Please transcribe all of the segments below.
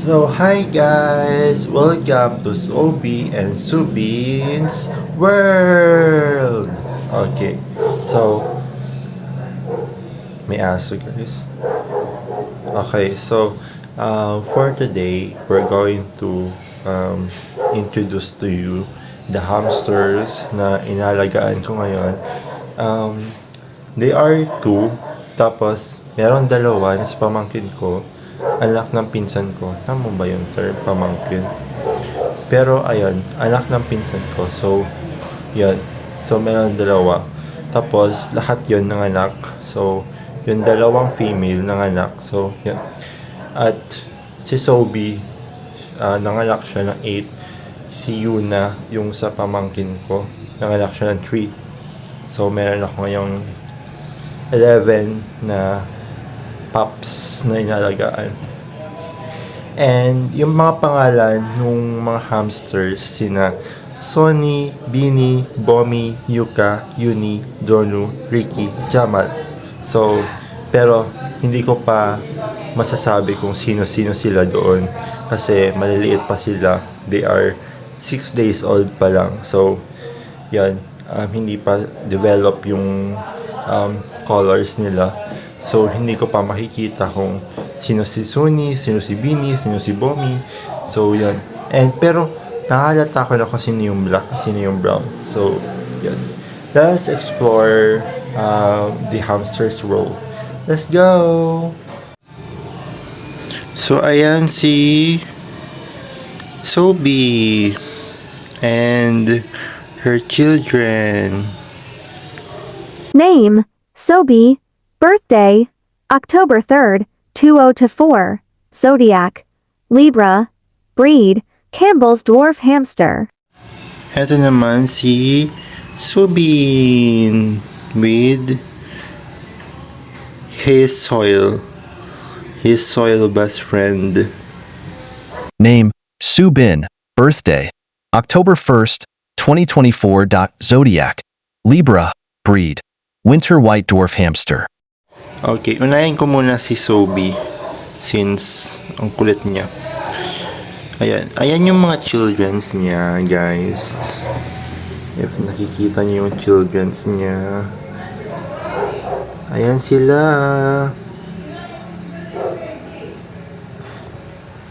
So hi guys, welcome to Sobi and Subin's World. Okay, so may aso guys. Okay, so for today we're going to introduce to you the hamsters na inalagaan ko ngayon. Um, they are two, tapos meron dalawa sa pamangkin ko, anak ng pinsan ko. Tama ba yung term, pamangkin? Pero ayun, anak ng pinsan ko. So, yun. So, meron dalawa. Tapos, lahat yun ng anak. So, yung dalawang female ng anak. So, yun. At si Sobi, nanganak siya ng 8. Si Yuna, yung sa pamangkin ko, nanganak siya ng 3. So, meron ako ngayong 11 na pups na inalagaan. And yung mga pangalan nung mga hamsters, sina Sonny, Bini, Bomi, Yuka, Yuni, Donu, Ricky, Jamal. So, pero hindi ko pa masasabi kung sino-sino sila doon kasi maliliit pa sila. They are 6 days old pa lang. So, yan. Hindi pa develop yung colors nila. So, hindi ko pa makikita kung sino si Sony, sino si Bini, sino si Bomi. So, yan. And, pero, nakahalata ko na kung sino yung black, sino yung brown. So, yan. Let's explore the hamster's world. Let's go! So, ayan si Sobi and her children. Name, Sobi. Birthday, October 3rd, 2004. Zodiac, Libra. Breed, Campbell's Dwarf Hamster. Ito naman si Subin with his soil best friend. Name, Subin. Birthday, October 1st, 2024. Zodiac, Libra. Breed, Winter White Dwarf Hamster. Okay, unahin ko muna si Sobi since ang kulit niya. Ayan yung mga childrens niya, guys. If nakikita niyo yung childrens niya. Ayan sila.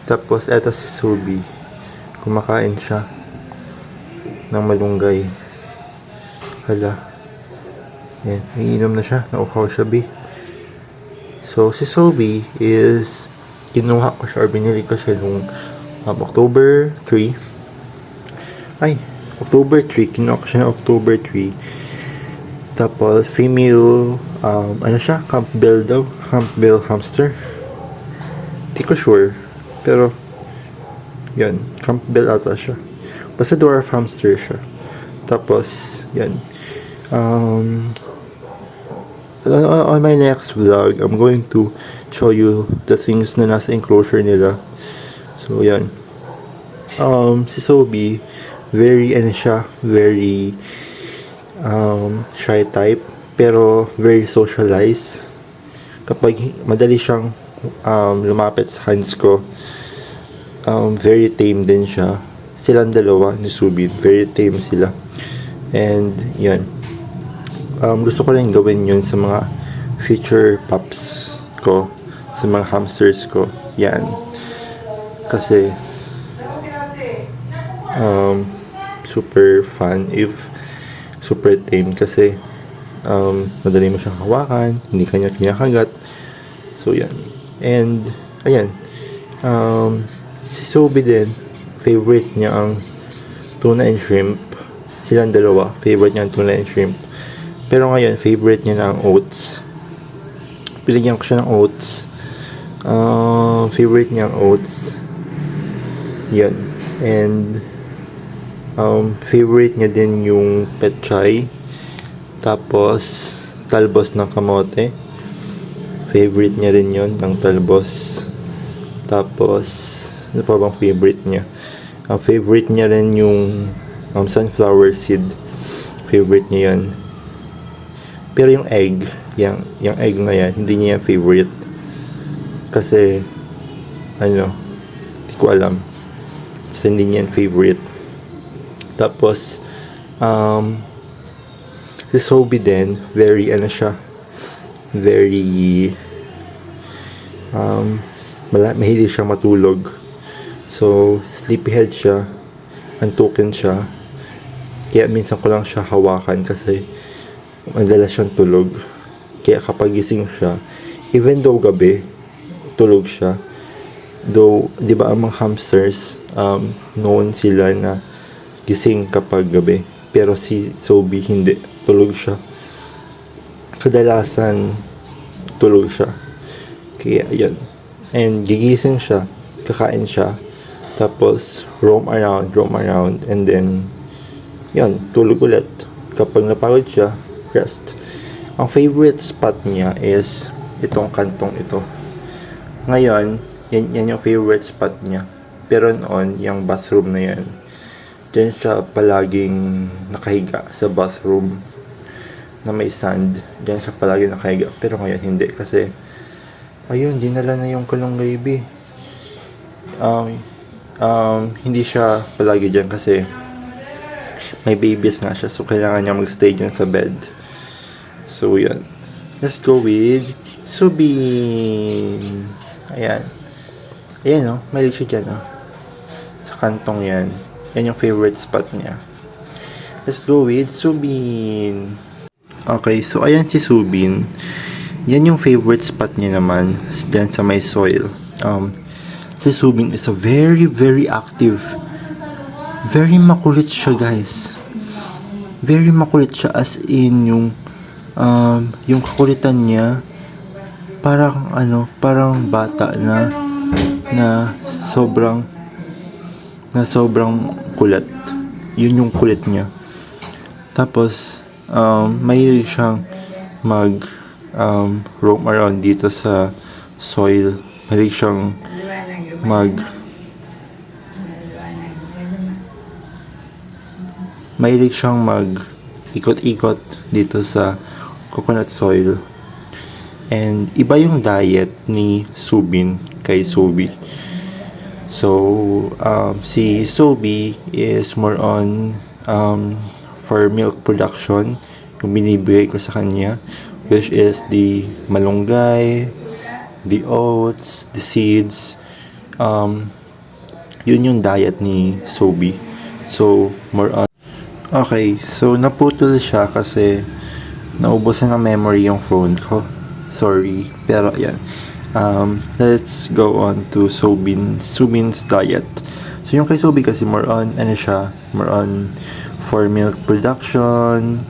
Tapos, eto si Sobi. Kumakain siya ng malunggay. Hala. Ayan, iinom na siya. Nauhaw siya, bi. So, si Sobi is, kinuha ko siya or binili ko siya nung October 3. October 3. Kinuha ko siya ng October 3. Tapos, female, ano siya? Campbell daw. Campbell hamster. Di ko sure. Pero, yan. Campbell ata siya. Basta dwarf hamster siya. Tapos, yan. On my next vlog, I'm going to show you the things na nasa enclosure nila. So, yan. Si Sobi, very shy type, pero very socialized. Kapag madali siyang lumapit sa hands ko, very tame din siya. Silang dalawa ni Sobi, very tame sila. And, yan. Gusto ko rin gawin yun sa mga future pups ko, sa mga hamsters ko. Yan. Kasi, super fun if super tame kasi madali mo siyang hawakan, hindi kanya kinakagat. So, yan. And, ayan. Si Sobi din, favorite niya ang tuna and shrimp. Silang dalawa, favorite niya ang tuna and shrimp. Pero ngayon, favorite niya na ang oats. Pinigyan ko siya ng oats. Favorite niya ang oats. Yan. And, favorite niya din yung petchay. Tapos, talbos ng kamote. Favorite niya rin yun, ng talbos. Tapos, ano pa bang favorite niya? Favorite niya rin yung sunflower seed. Favorite niya yan. Pero yung egg, yung egg na yan, hindi niya favorite. Kasi, ko alam. So, hindi niya favorite. Tapos, si Sobi din, very, siya, very, mahilig siya matulog. So, sleepyhead siya, antukin siya. Kaya minsan ko lang siya hawakan kasi madalas siyang tulog. Kaya kapag gising siya, even though gabi, tulog siya. Though, di ba ang mga hamsters, known sila na gising kapag gabi. Pero si Sobi, hindi. Tulog siya. Kadalasan, tulog siya. Kaya, yan. And, gigising siya, kakain siya, tapos, roam around, and then, yan, tulog ulit. Kapag napagod siya, rest. Ang favorite spot niya is itong kantong ito. Ngayon, yan yung favorite spot niya. Pero noon, yung bathroom na yan, dyan siya palaging nakahiga sa bathroom na may sand. Dyan siya palaging nakahiga. Pero ngayon, hindi. Kasi, ayun, dinala na yung kulong baby. Hindi siya palagi dyan kasi may babies nga siya. So, kailangan niya magstay dyan sa bed. So, yan. Let's go with Subin. Ayan. Ayan, may siya dyan, sa kantong yan. Yan yung favorite spot niya. Let's go with Subin. Okay, so ayan si Subin. Yan yung favorite spot niya naman. Dyan sa may soil. Si Subin is a very, very active. Very makulit siya, guys. Very makulit siya, as in yung kakulitan niya parang bata na sobrang kulit. Yun yung kulit niya. Tapos mahilig siyang roam around dito sa soil. Mahilig siyang ikot-ikot dito sa coconut soil. And iba yung diet ni Subin kay Sobi. So, si Sobi is more on for milk production. Yung binibigay ko sa kanya, which is the malunggay, the oats, the seeds. Yun yung diet ni Sobi. So, more on. Okay, so naputol siya kasi naubos na ng memory yung phone ko. Sorry, pero yan. Let's go on to Subin's diet. So yung kay Sobi kasi more on for milk production,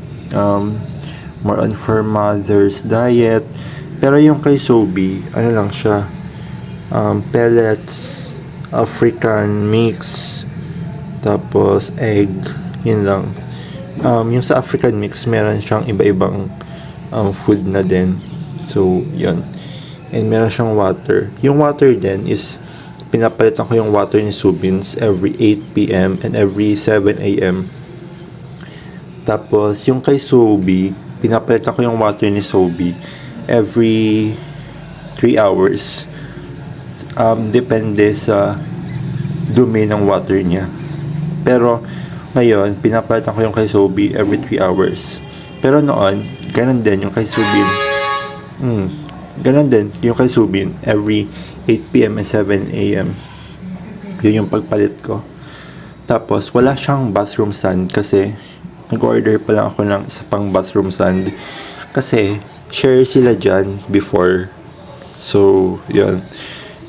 more on for mother's diet. Pero yung kay Sobi, lang siya, pellets, African mix, tapos egg, yun lang. Yung sa African mix, meron siyang iba-ibang food na din. So, yun. And meron siyang water. Yung water din is, pinapalitan ko yung water ni Subins every 8 p.m. and every 7 a.m. Tapos, yung kay Sobi, pinapalitan ko yung water ni Sobi every 3 hours. Depende sa dumi ng water niya. Pero, ngayon, pinapalitan ko yung kay Sobi every 3 hours. Pero noon, ganun din yung kay Subin. Ganun din yung kay Subin every 8 p.m. and 7 a.m. Yun yung pagpalit ko. Tapos, wala siyang bathroom sand kasi nag-order pa lang ako ng isa pang bathroom sand. Kasi, share sila dyan before. So, yun.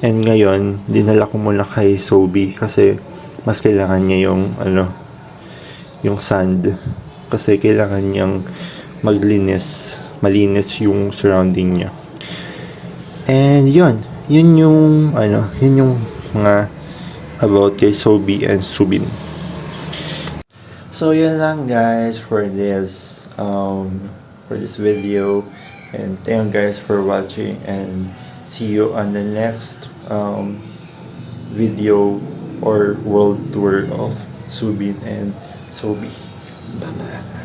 And ngayon, dinala ko muna kay Sobi kasi mas kailangan niya yung yung sand. Kasi kailangan niyang malinis yung surrounding niya. And yun yung mga about kay Sobi and Subin. So yun lang guys for this video, and thank you guys for watching, and see you on the next video or world tour of Subin and Sobi. Bye bye.